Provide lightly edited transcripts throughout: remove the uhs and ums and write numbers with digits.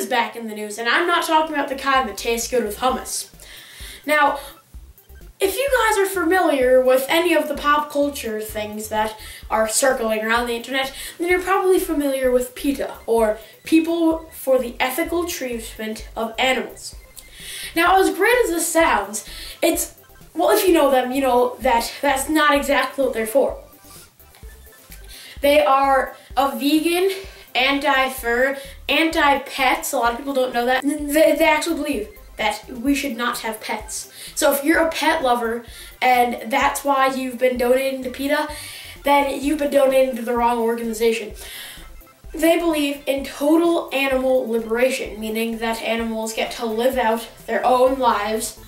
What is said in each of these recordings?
is back in the news, and I'm not talking about the kind that tastes good with hummus. Now, if you guys are familiar with any of the pop culture things that are circling around the internet, then you're probably familiar with PETA, or People for the Ethical Treatment of Animals. Now, as great as this sounds, well, if you know them, you know that that's not exactly what they're for. They are a vegan, anti-fur, anti-pets. A lot of people don't know that. They actually believe that we should not have pets. So if you're a pet lover and that's why you've been donating to PETA, then you've been donating to the wrong organization. They believe in total animal liberation, meaning that animals get to live out their own lives.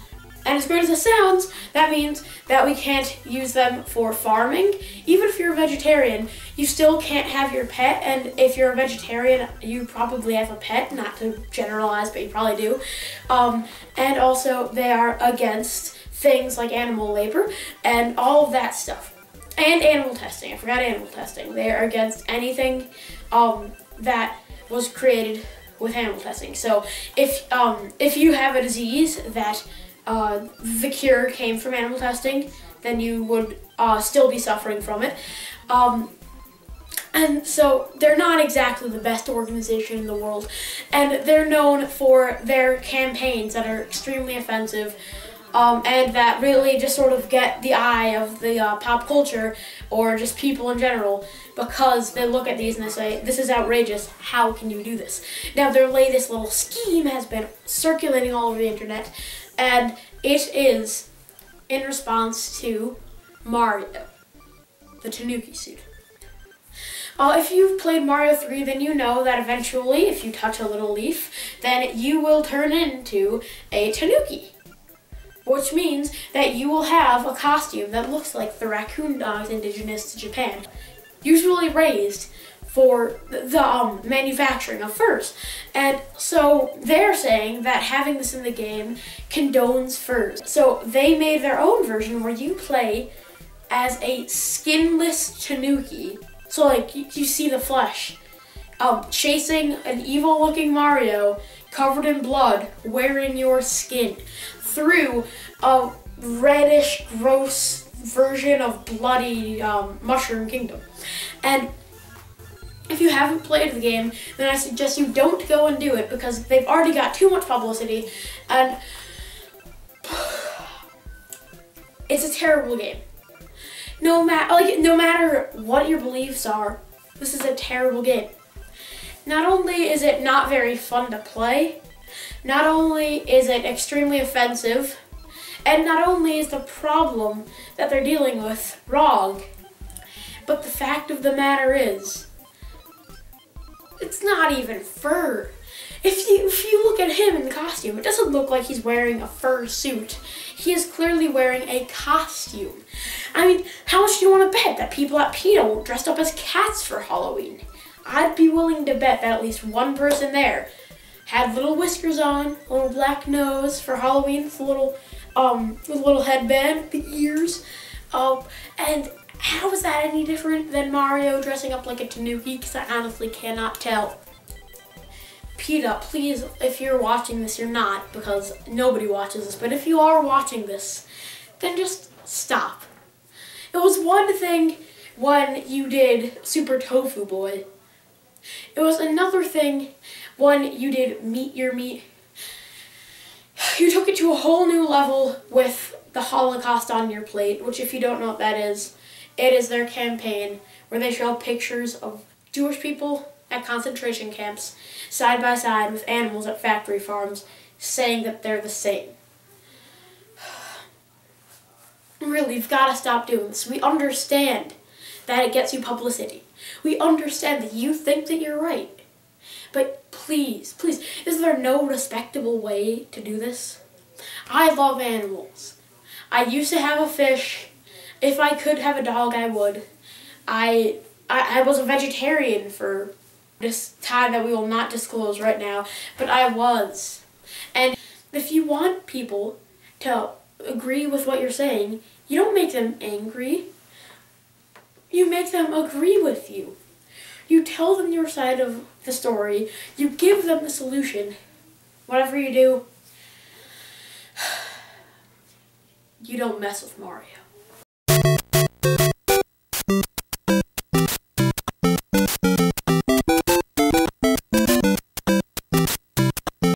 And as great as it sounds, that means that we can't use them for farming. Even if you're a vegetarian, you still can't have your pet. And if you're a vegetarian, you probably have a pet, not to generalize, but you probably do. And also, they are against things like animal labor and all of that stuff. And animal testing. I forgot animal testing. They are against anything that was created with animal testing. So if you have a disease that the cure came from animal testing, then you would still be suffering from it. And so they're not exactly the best organization in the world, and they're known for their campaigns that are extremely offensive and that really just sort of get the eye of the pop culture or just people in general, because they look at these and they say, this is outrageous, how can you do this? Now, their latest little scheme has been circulating all over the internet, and it is in response to Mario, the Tanooki suit. If you've played Mario 3, then you know that eventually, if you touch a little leaf, then you will turn into a Tanooki, which means that you will have a costume that looks like the raccoon dogs indigenous to Japan, usually raised for the manufacturing of furs. And so they're saying that having this in the game condones furs. So they made their own version where you play as a skinless Tanooki. So like you see the flesh, chasing an evil looking Mario covered in blood, wearing your skin through a reddish, gross version of bloody Mushroom Kingdom. And if you haven't played the game, then I suggest you don't go and do it, because they've already got too much publicity, and it's a terrible game. No matter what your beliefs are, this is a terrible game. Not only is it not very fun to play, not only is it extremely offensive, and not only is the problem that they're dealing with wrong, but the fact of the matter is, it's not even fur. If you look at him in the costume, it doesn't look like he's wearing a fur suit. He is clearly wearing a costume. I mean, how much do you want to bet that people at PETA won't dress up as cats for Halloween? I'd be willing to bet that at least one person there had little whiskers on, a little black nose for Halloween, with a little headband, the ears, and how is that any different than Mario dressing up like a Tanooki? Because I honestly cannot tell. PETA, please, if you're watching this, you're not, because nobody watches this, but if you are watching this, then just stop. It was one thing when you did Super Tofu Boy. It was another thing when you did Meet Your Meat. You took it to a whole new level with the Holocaust on Your Plate, which, if you don't know what that is, it is their campaign where they show pictures of Jewish people at concentration camps side by side with animals at factory farms, saying that they're the same. Really, you've got to stop doing this. We understand that it gets you publicity. We understand that you think that you're right. But please, please, is there no respectable way to do this? I love animals. I used to have a fish. If I could have a dog, I would. I was a vegetarian for this time that we will not disclose right now, but I was. And if you want people to agree with what you're saying, you don't make them angry. You make them agree with you. You tell them your side of the story. You give them the solution. Whatever you do, you don't mess with Mario.